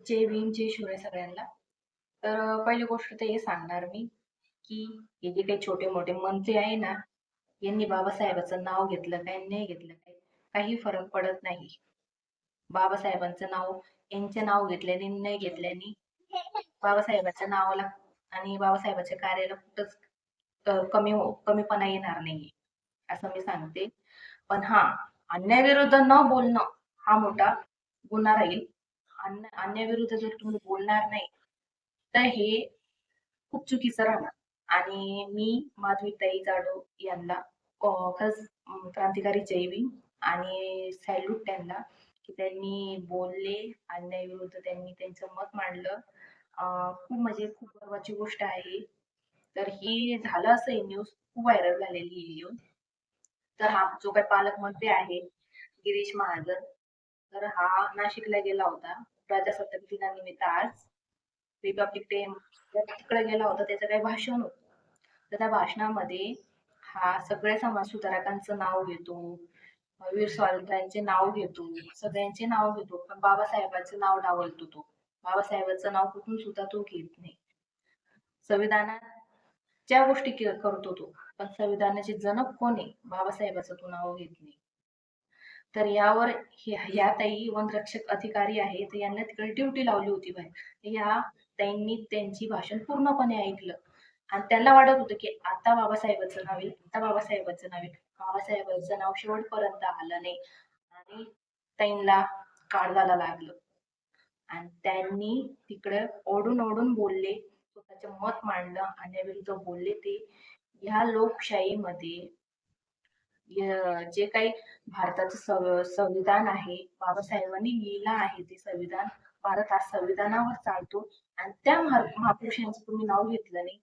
जय भीम जय शिवराय सगळ्यांना. तर पहिली गोष्ट तर हे सांगणार मी की हे जे काही छोटे मोठे मंत्री आहे ना, यांनी बाबासाहेबाचं नाव घेतलं काय नाही घेतलं काय काही फरक पडत नाही. बाबासाहेबांचं नाव यांचे नाव घेतल्याने नाही घेतल्याने बाबासाहेबाच्या नावाला आणि बाबासाहेबाच्या कार्याला कुठंच कमीपणा येणार नाही असं मी सांगते. पण हा, अन्यायाविरुद्ध न बोलणं हा मोठा गुन्हा राहील. अन्यायाविरुद्ध जर तुम्ही बोलणार नाही तर हे खूप चुकीचं राहणार. आणि मी माधवीताई जाधव यांना खरंच क्रांतिकारी जय भीम आणि सॅल्यूट त्यांना की त्यांनी बोलले, अन्यायाविरुद्ध त्यांनी त्यांचं मत मांडलं. खूप म्हणजे खूप गर्वाची गोष्ट आहे. तर ही झालं असं ही न्यूज खूप व्हायरल झालेली आहे येऊन. तर हा जो काही पालकमंत्री आहे गिरीश महाजन, तर हा नाशिकला गेला होता प्रजासत्ताक दिनानिमित्त आज रिपब्लिक डे तिकडे गेला होता. त्याचं काही भाषण होतं. तर त्या भाषणामध्ये हा सगळ्या समाज सुधारकांचं नाव घेतो, वीर स्वातंत्र्यांचे नाव घेतो, सगळ्यांचे नाव घेतो, पण बाबासाहेबांचं नाव डावलतो तो. बाबासाहेबांचं नाव कुठून सुद्धा तो घेत नाही. संविधानात ज्या गोष्टी करतो तो, पण संविधानाचे जनक कोण आहे बाबासाहेबाचं तो नाव घेत नाही. तर यावर ह्या ताई वनरक्षक अधिकारी आहेत, यांना तिकडे ड्युटी लावली होती बाहेर. या ताईंनी त्यांची भाषण पूर्णपणे ऐकलं आणि त्यांना वाटत होतं की आता बाबासाहेबांचं नाव येईल, आता बाबासाहेबांचं नाव येईल. बाबासाहेबांचं नाव शेवटपर्यंत आलं नाही आणि ताईंना काळजाला लागलं आणि त्यांनी तिकडे ओढून ओढून बोलले, स्वतःचे मत मांडलं, अन्यायाविरुद्ध बोलले. ते ह्या लोकशाहीमध्ये जे काही भारताचं संविधान आहे, बाबासाहेबांनी लिहिलं आहे ते संविधान. भारत हा संविधानावर चालतो आणि त्या महापुरुषांचं तुम्ही नाव घेतलं नाही.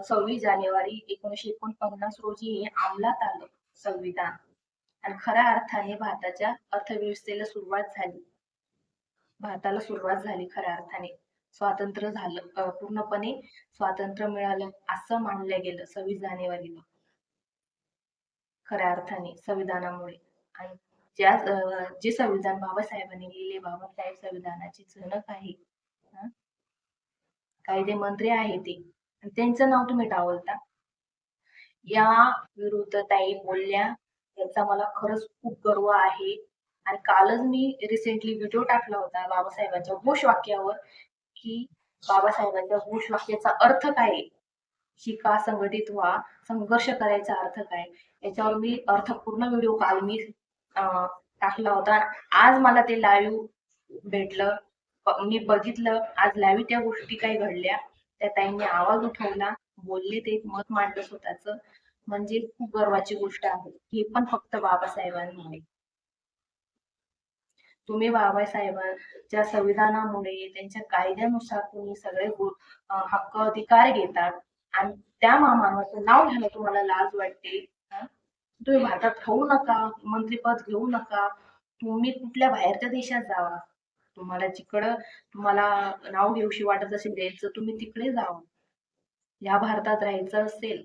26 जानेवारी 1949 रोजी हे अंमलात आलं संविधान आणि खऱ्या अर्थाने भारताच्या अर्थव्यवस्थेला सुरुवात झाली. भारताला सुरुवात झाली खऱ्या अर्थाने. स्वातंत्र्य झालं, पूर्णपणे स्वातंत्र्य मिळालं असं मानलं गेलं 26 जानेवारीला खऱ्या अर्थाने संविधानामुळे. आणि जे संविधान बाबासाहेबांनी लिहिले, बाबासाहेब संविधानाची जनक आहे. कायदे मंत्री आहे ते, आणि त्यांचं नाव तुम्ही डावलता. या विरुद्ध ताई बोलल्या, त्याचा मला खरंच खूप गर्व आहे. आणि कालच मी रिसेंटली व्हिडिओ टाकला होता बाबासाहेबांच्या घोषवाक्यावर की बाबासाहेबांच्या घोषवाक्याचा अर्थ काय आहे. शिका, संघटित व्हा, संघर्ष करायचा अर्थ काय, याच्यावर मी अर्थपूर्ण व्हिडिओ काल मी टाकला होता. आज मला ते लाईव्ह भेटलं, मी बघितलं आज लाईव्ह त्या गोष्टी काय घडल्या. त्या ताईंनी आवाज उठवला, बोलले, ते मत मांडलं स्वतःच. म्हणजे खूप गर्वाची गोष्ट आहे. हे पण फक्त बाबासाहेबांमुळे. तुम्ही बाबासाहेबांच्या संविधानामुळे, त्यांच्या कायद्यानुसार तुम्ही सगळे हक्क अधिकार घेतात आणि त्या मामाचं नाव घ्यायला तुम्हाला लाज वाटते. तुम्ही भारतात राहू नका, मंत्रीपद घेऊ नका, तुम्ही कुठल्या बाहेरच्या देशात जावा. तुम्हाला जिकडं तुम्हाला नाव घेऊशी वाटत असेल द्यायचं, तुम्ही तिकडे जावा. या भारतात राहायचं असेल,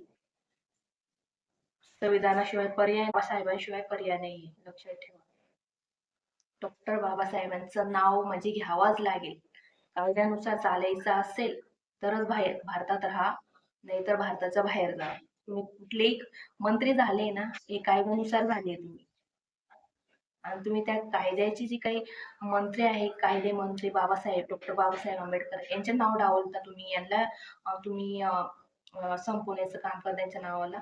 संविधानाशिवाय पर्याय, बाबासाहेबांशिवाय पर्याय नाहीये, लक्षात ठेवा. डॉक्टर बाबासाहेबांचं नाव म्हणजे घ्यावाच लागेल. कायद्यानुसार चालायचं असेल तरच बाहेर भारतात राहा, नाहीतर भारताच्या बाहेर जा. तुम्ही कुठलेही मंत्री झाले ना, हे कायद्यानुसार झाले तुम्ही. आणि तुम्ही त्या कायद्याची जी काही मंत्री आहे, कायदे मंत्री बाबासाहेब, डॉक्टर बाबासाहेब आंबेडकर यांचे नाव डावलता तुम्ही. यांना तुम्ही संपवण्याचं काम करता त्यांच्या नावाला.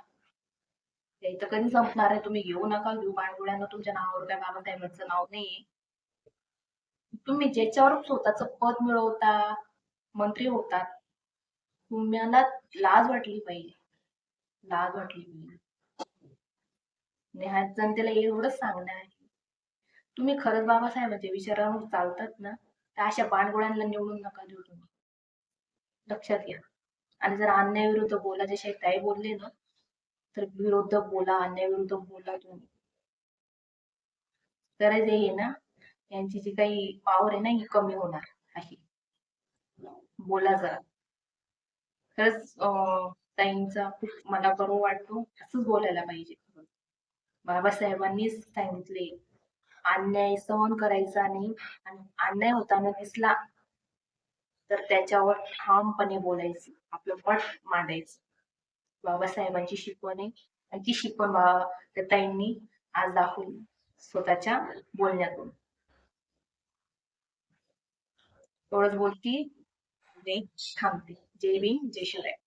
ते तर कधी संपणार आहे, तुम्ही घेऊ नका घेऊ बाणगुळ्यांना, तुमच्या नावावर काय बाबासाहेबांचं नाव नाहीये. तुम्ही ज्याच्यावर स्वतःच पद मिळवता, मंत्री होतात, तुम्हाला लाज वाटली पाहिजे, लाज वाटली पाहिजे. आणि जनतेला एवढंच सांगणं आहे, तुम्ही खरंच बाबासाहेबांच्या विचारांवर चालतात ना, तर अशा बाणगोळ्यांना निवडून नका देऊ तुम्ही, लक्षात घ्या. आणि जर अन्यायाविरुद्ध बोला, जसे ताई बोलले ना, तर विरुद्ध बोला, अन्यायाविरुद्ध बोला तुम्ही. तर जे आहे ना, यांची जी काही पॉवर आहे ना, ही कमी होणार आहे. बोला जरा. खरंच ताईंचा खूप मला गर्व वाटतो. असंच बोलायला पाहिजे. बाबासाहेबांनीच सांगितले अन्याय सहन करायचा नाही आणि अन्याय होताना दिसला तर त्याच्यावर ठामपणे बोलायचं, आपलं मत मांडायचं. बाबासाहेबांची शिकवण आहे आणि ती शिकवण त्या ताईंनी आज दाखवली स्वतःच्या बोलण्यातून. एवढंच बोलती आणि थांबते. जय भीम, जय शिवराय.